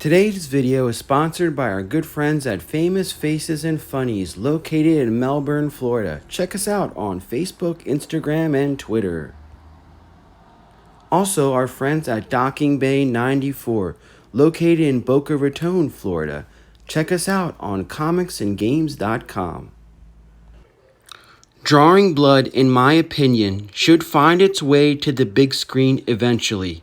Today's video is sponsored by our good friends at Famous Faces and Funnies, located in Melbourne, Florida. Check us out on Facebook, Instagram, and Twitter. Also, our friends at Docking Bay 94, located in Boca Raton, Florida. Check us out on comicsandgames.com. Drawing Blood, in my opinion, should find its way to the big screen eventually.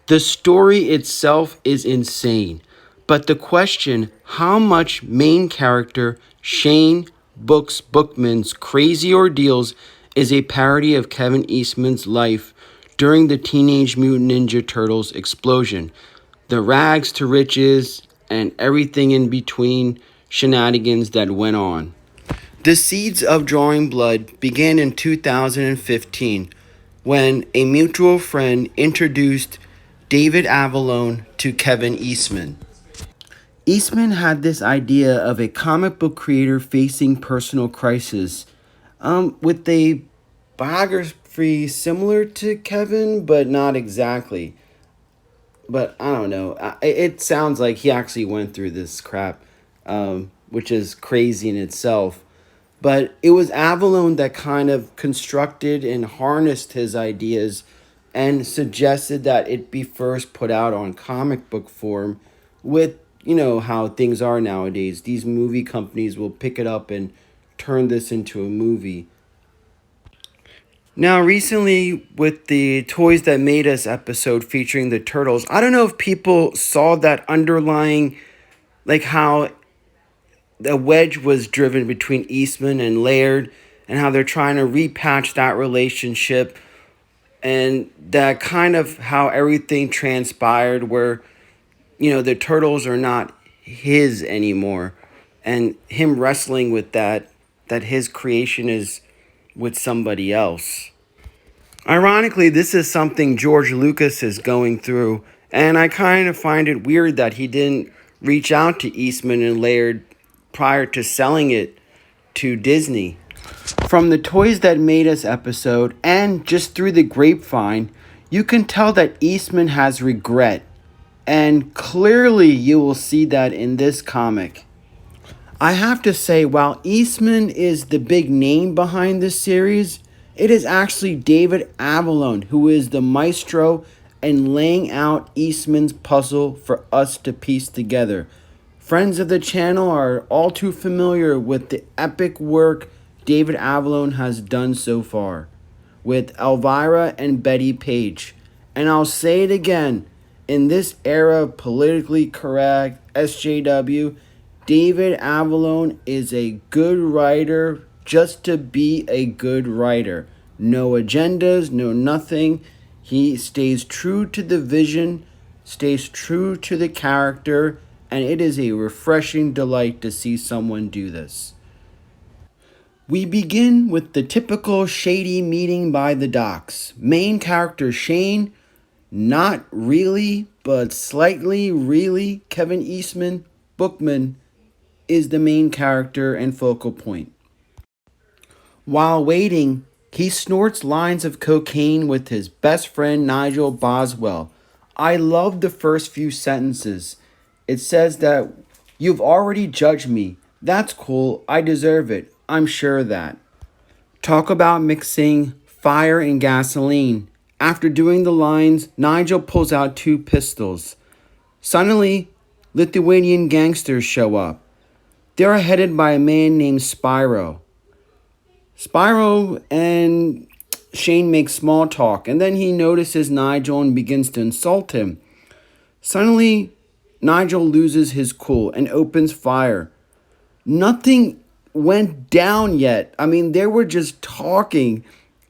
The story itself is insane, but the question how much main character Shane Bookman's crazy ordeals is a parody of Kevin Eastman's life during the Teenage Mutant Ninja Turtles explosion, the rags to riches, and everything in between shenanigans that went on. The seeds of Drawing Blood began in 2015 when a mutual friend introduced David Avallone to Kevin Eastman. Eastman had this idea of a comic book creator facing personal crisis, with a biography similar to Kevin, but not exactly. But I don't know. It sounds like he actually went through this crap, which is crazy in itself. But it was Avallone that kind of constructed and harnessed his ideas and suggested that it be first put out on comic book form with, how things are nowadays. These movie companies will pick it up and turn this into a movie. Now, recently, with the Toys That Made Us episode featuring the Turtles, I don't know if people saw that underlying, like how the wedge was driven between Eastman and Laird, and how they're trying to repatch that relationship, and that kind of how everything transpired where, the Turtles are not his anymore, and him wrestling with that his creation is with somebody else. Ironically, this is something George Lucas is going through, and I kind of find it weird that he didn't reach out to Eastman and Laird prior to selling it to Disney. From the Toys That Made Us episode, and just through the grapevine, you can tell that Eastman has regret, and clearly you will see that in this comic. I have to say, while Eastman is the big name behind this series, it is actually David Avallone who is the maestro in laying out Eastman's puzzle for us to piece together. Friends of the channel are all too familiar with the epic work David Avallone has done so far with Elvira and Betty Page. And I'll say it again, in this era of politically correct SJW, David Avallone is a good writer just to be a good writer. No agendas, no nothing. He stays true to the vision, stays true to the character, and it is a refreshing delight to see someone do this. We begin with the typical shady meeting by the docks. Main character Shane, not really, but slightly really, Kevin Eastman Bookman is the main character and focal point. While waiting, he snorts lines of cocaine with his best friend Nigel Boswell. I love the first few sentences. It says that, "You've already judged me. That's cool. I deserve it. I'm sure of that." Talk about mixing fire and gasoline. After doing the lines, Nigel pulls out 2 pistols. Suddenly, Lithuanian gangsters show up. They are headed by a man named Spyro. Spyro and Shane make small talk, and then he notices Nigel and begins to insult him. Suddenly, Nigel loses his cool and opens fire. Nothing went down yet. I mean, they were just talking,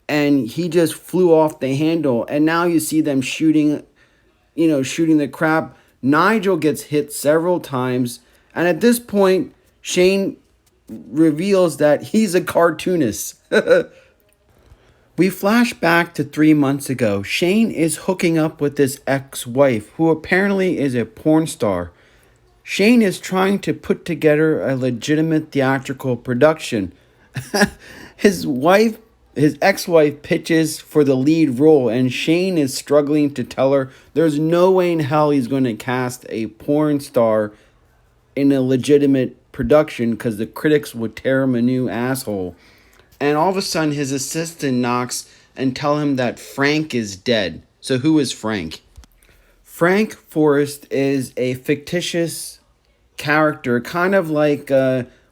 and he just flew off the handle. And now you see them shooting the crap. Nigel gets hit several times, and at this point, Shane reveals that he's a cartoonist. We flash back to 3 months ago. Shane is hooking up with his ex-wife, who apparently is a porn star. Shane is trying to put together a legitimate theatrical production. His wife His ex-wife pitches for the lead role, and Shane is struggling to tell her there's no way in hell he's going to cast a porn star in a legitimate production because the critics would tear him a new asshole. And all of a sudden, his assistant knocks and tell him that Frank is dead. So who is Frank? Frank Forrest is a fictitious character, kind of like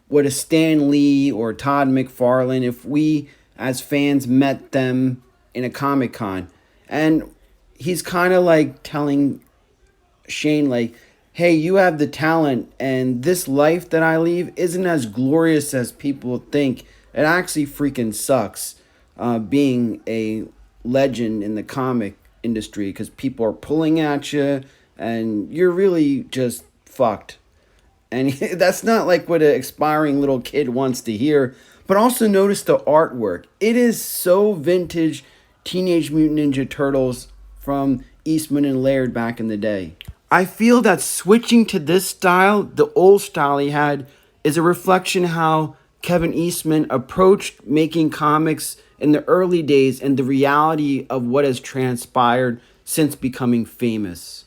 what a Stan Lee or Todd McFarlane, if we as fans met them in a Comic Con. And he's kind of like telling Shane, like, hey, you have the talent, and this life that I lead isn't as glorious as people think. It actually freaking sucks being a legend in the comic industry because people are pulling at you, and you're really just fucked. And that's not like what an aspiring little kid wants to hear. But also notice the artwork. It is so vintage Teenage Mutant Ninja Turtles from Eastman and Laird back in the day. I feel that switching to this style, the old style he had, is a reflection how Kevin Eastman approached making comics in the early days and the reality of what has transpired since becoming famous.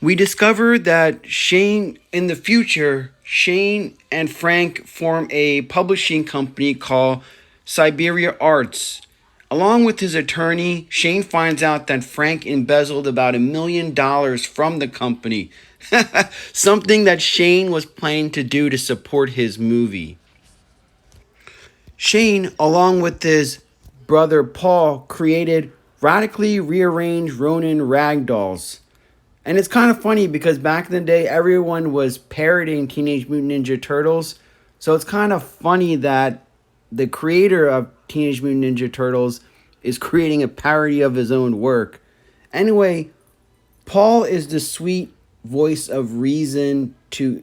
We discover that in the future, Shane and Frank form a publishing company called Siberia Arts. Along with his attorney, Shane finds out that Frank embezzled about $1 million from the company. Something that Shane was planning to do to support his movie. Shane, along with his brother Paul, created radically rearranged Ronin ragdolls. And it's kind of funny because back in the day, everyone was parodying Teenage Mutant Ninja Turtles. So it's kind of funny that the creator of Teenage Mutant Ninja Turtles is creating a parody of his own work. Anyway, Paul is the sweet voice of reason to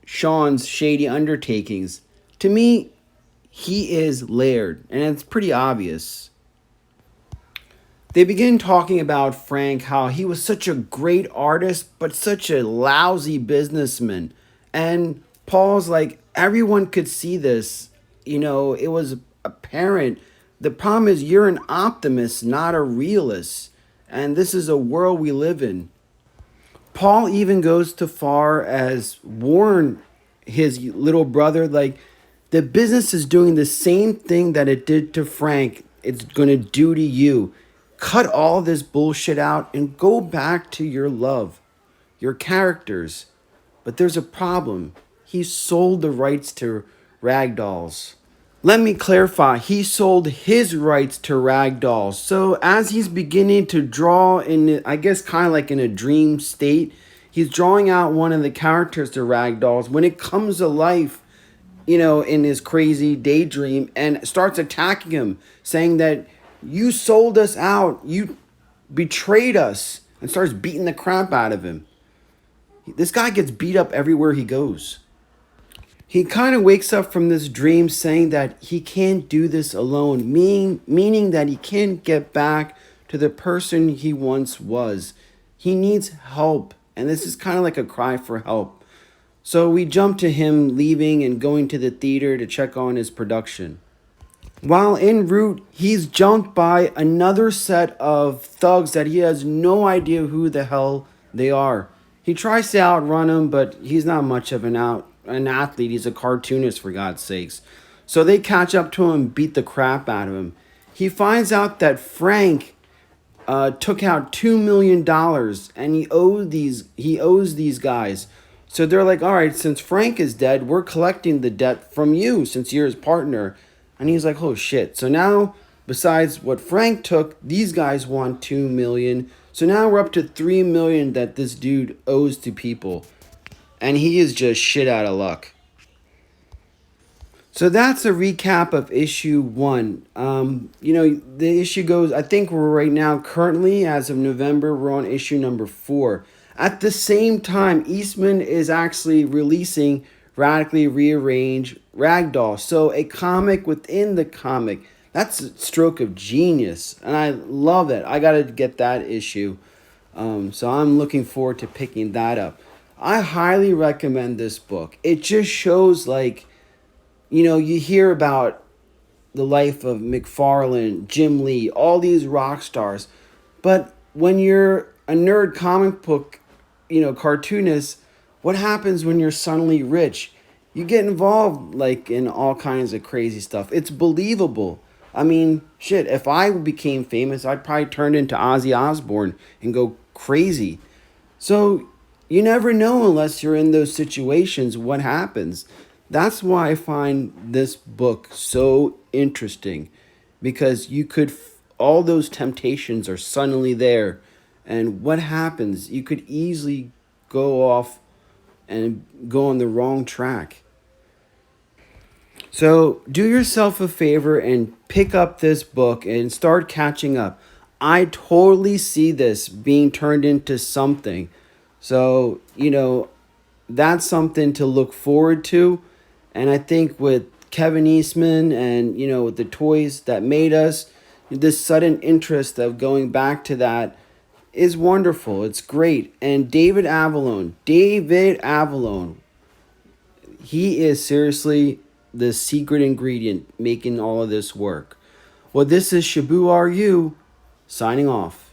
Sean's shady undertakings. To me, he is Laird, and it's pretty obvious. They begin talking about Frank, how he was such a great artist, but such a lousy businessman. And Paul's like, everyone could see this. It was apparent. The problem is you're an optimist, not a realist. And this is a world we live in. Paul even goes to far as warn his little brother, like, the business is doing the same thing that it did to Frank. It's going to do to you. Cut all this bullshit out and go back to your love, your characters. But there's a problem. He sold the rights to Ragdolls. Let me clarify. He sold his rights to Ragdolls. So as he's beginning to draw in, I guess kind of like in a dream state, he's drawing out one of the characters to Ragdolls. When it comes to life, in his crazy daydream, and starts attacking him, saying that you sold us out, you betrayed us, and starts beating the crap out of him. This guy gets beat up everywhere he goes. He kind of wakes up from this dream saying that he can't do this alone, meaning that he can't get back to the person he once was. He needs help, and this is kind of like a cry for help. So we jump to him leaving and going to the theater to check on his production. While en route, he's jumped by another set of thugs that he has no idea who the hell they are. He tries to outrun them, but he's not much of an athlete. He's a cartoonist, for God's sakes. So they catch up to him and beat the crap out of him. He finds out that Frank took out $2 million and he owes these guys. So they're like, all right, since Frank is dead, we're collecting the debt from you since you're his partner. And he's like, oh shit. So now, besides what Frank took, these guys want $2 million. So now we're up to $3 million that this dude owes to people. And he is just shit out of luck. So that's a recap of issue 1. The issue goes, I think we're right now, currently, as of November, we're on issue number 4. At the same time, Eastman is actually releasing radically rearranged Ragdoll. So a comic within the comic. That's a stroke of genius. And I love it. I got to get that issue. So I'm looking forward to picking that up. I highly recommend this book. It just shows like You hear about the life of McFarlane, Jim Lee, all these rock stars. But when you're a nerd comic book, cartoonist, what happens when you're suddenly rich? You get involved like in all kinds of crazy stuff. It's believable. I mean, shit, if I became famous, I'd probably turn into Ozzy Osbourne and go crazy. So you never know unless you're in those situations what happens. That's why I find this book so interesting because all those temptations are suddenly there. And what happens? You could easily go off and go on the wrong track. So do yourself a favor and pick up this book and start catching up. I totally see this being turned into something. So, that's something to look forward to. And I think with Kevin Eastman and, with the toys that made us, this sudden interest of going back to that is wonderful. It's great. And David Avallone, he is seriously the secret ingredient making all of this work. Well, this is Shabu RU signing off.